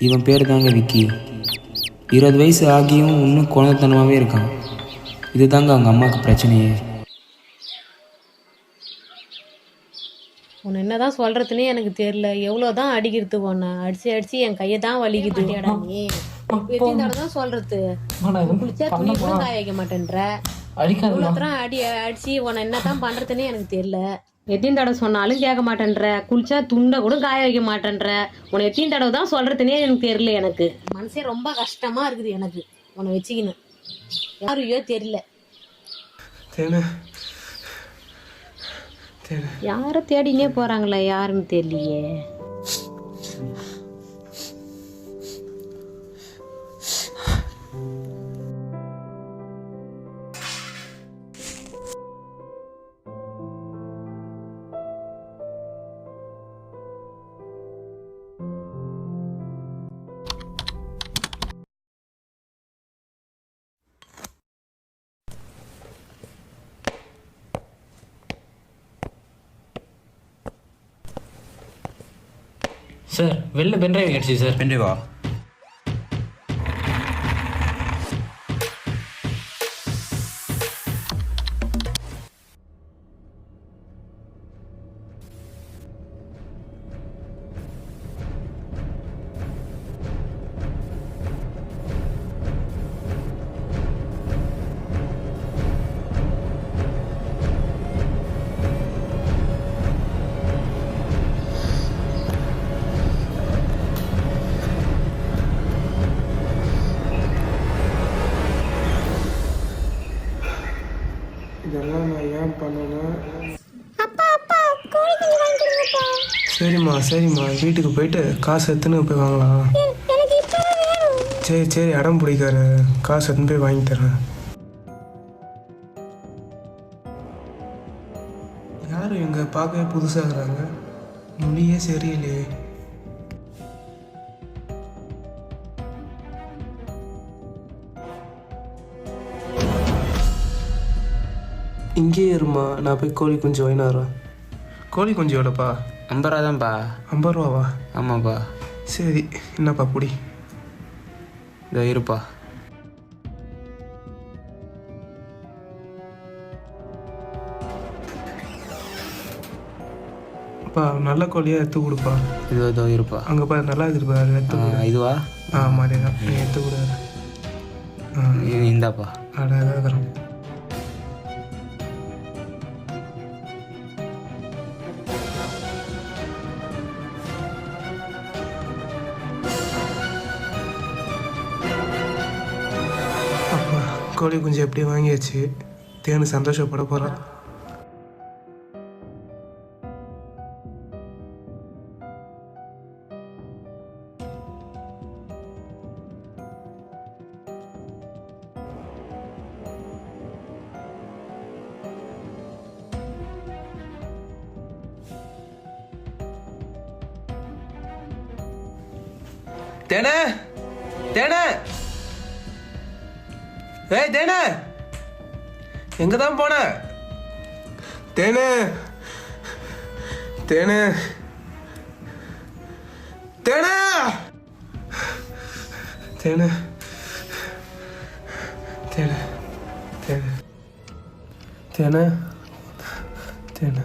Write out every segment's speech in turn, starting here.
இவன் பேர் தாங்க விக்கி. 20 வயசு ஆகியும் இன்னும் குழந்தைத்தனமாகவே இருக்கான். இது தாங்க அவங்க அம்மாவுக்கு பிரச்சனையே. உன்னை என்ன தான் சொல்கிறதுனே எனக்கு தெரியல. எவ்வளோ தான் அடிக்கிறது உன்னை அடித்து அடித்து என் கையை தான் வலிக்குது. நீ எத்தனை தடவை தான் சொல்கிறது? குளிச்சா துணி கூட காய வைக்க மாட்டேன்ற. இவ்வளோ தரம் அடித்து உன்னை என்ன தான் பண்ணுறதுனே எனக்கு தெரியல. எத்தனை தடவை சொன்னாலும் கேட்க மாட்டேன்ற. குளிச்சா துண்டை கூட காய வைக்க மாட்டேன்ற. உன்னை எத்தனை தடவை தான் சொல்கிறதுனே எனக்கு தெரியல. எனக்கு மனசே ரொம்ப கஷ்டமாக இருக்குது. எனக்கு உன்னை வச்சுக்கணும் யாரையோ தெரியல. யாரை தேடினே போறாங்களா? யாருன்னு தெரியலையே. சார் வெளில பென்ட்ரைவ் கிடச்சி சார். பென்ட்ரைவா? இதெல்லாம் நான் ஏன் பண்ணேன்னா, சரிம்மா வீட்டுக்கு போயிட்டு காசு எடுத்துன்னு போய் வாங்கலாம். சரி இடம் பிடிக்காரு, காசு எடுத்துன்னு போய் வாங்கி தரேன். யாரும் இங்கே பார்க்கவே புதுசாகிறாங்க, மொழியே சரியில்லையே. இங்கேயே இருமா, நான் போய் கோழி குஞ்சு வாங்கினா வரேன். கோழி குஞ்சு எவ்வளோப்பா? 50 ரூபா தான்ப்பா. 50 ரூபாவா? ஆமாப்பா. சரி, என்னப்பா புடி. இதோ இருப்பா. அப்பா நல்ல கோழியாக எடுத்து கொடுப்பா. இதோ இருப்பா. அங்கேப்பா நல்லா இருக்குப்பா, அது எடுத்து கொடு. இதுவா? மாதிரி தான், நீ எடுத்து கொடு. இந்தாப்பா. அதான் இருக்கிறோம். அப்பா கோழி குஞ்சு எப்படி வாங்கியாச்சு, தேனு சந்தோஷப்பட போகிறான். தேனே தேனே, ஏய் தேனே, எங்கே தான் போன? தேனு தேனு தேனு தேனு தேனு தேனு தேனு தேனு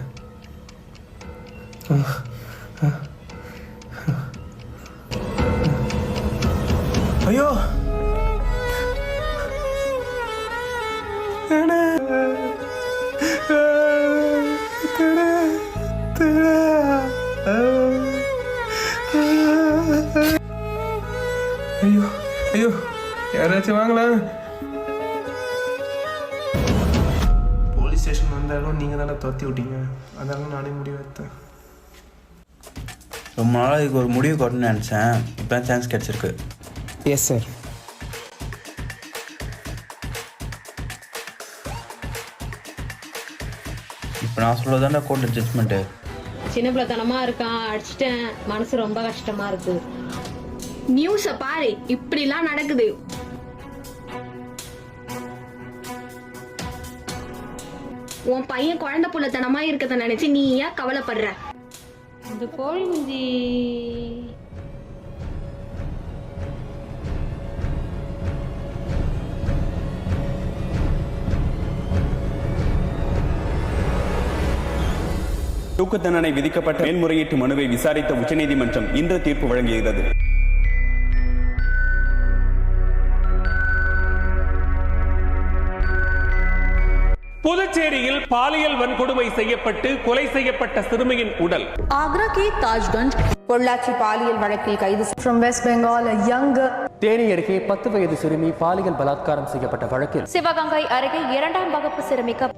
ஐயோ தேனு தேனு தேனு ஐயோ ஐயோ, யாராச்சும் வாங்கலாம். போலீஸ் ஸ்டேஷன் வந்தாலும் நீங்கள் தானே துரத்தி விட்டீங்க, அதெல்லாம் நானே முடிவு எடுத்தேன். ரொம்ப நாளாக இதுக்கு ஒரு முடிவு கொட்டணும்னு நினச்சேன், இப்போ சான்ஸ் கிடச்சிருக்கு. Yes sir. இப்போ நான் சொல்கிறதாண்டா கோர்ட்டில் ஜட்ஜ்மெண்ட்டு. சின்ன பிள்ளைத்தனமா இருக்கான், அடிச்சிட்டேன். மனசு ரொம்ப கஷ்டமா இருக்கு. நியூஸ பாரு, இப்படிலாம் நடக்குது. உன் பையன் குழந்தை புள்ளத்தனமா இருக்கத நினைச்சு நீ ஏன் கவலைப்படுற? இந்த கோழி குஞ்சு தூக்கு தண்டனை விதிக்கப்பட்ட மேல்முறையீட்டு மனுவை விசாரித்த உச்சநீதிமன்றம் இன்று தீர்ப்பு வழங்குகிறது. புதுச்சேரியில் பாலியல் வன்கொடுமை செய்யப்பட்டு கொலை செய்யப்பட்ட சிறுமியின் உடல். ஆக்ரா கே தாஜ்கஞ்ச் பொள்ளாச்சி பாலியல் வழக்கில் கைது. From West Bengal, a young Theni அருகே 10 வயது சிறுமி பாலியல் பலாத்காரம் செய்யப்பட்ட வழக்கில் சிவகங்கை அருகே 2ஆம் வகுப்பு சிறுமிக்கு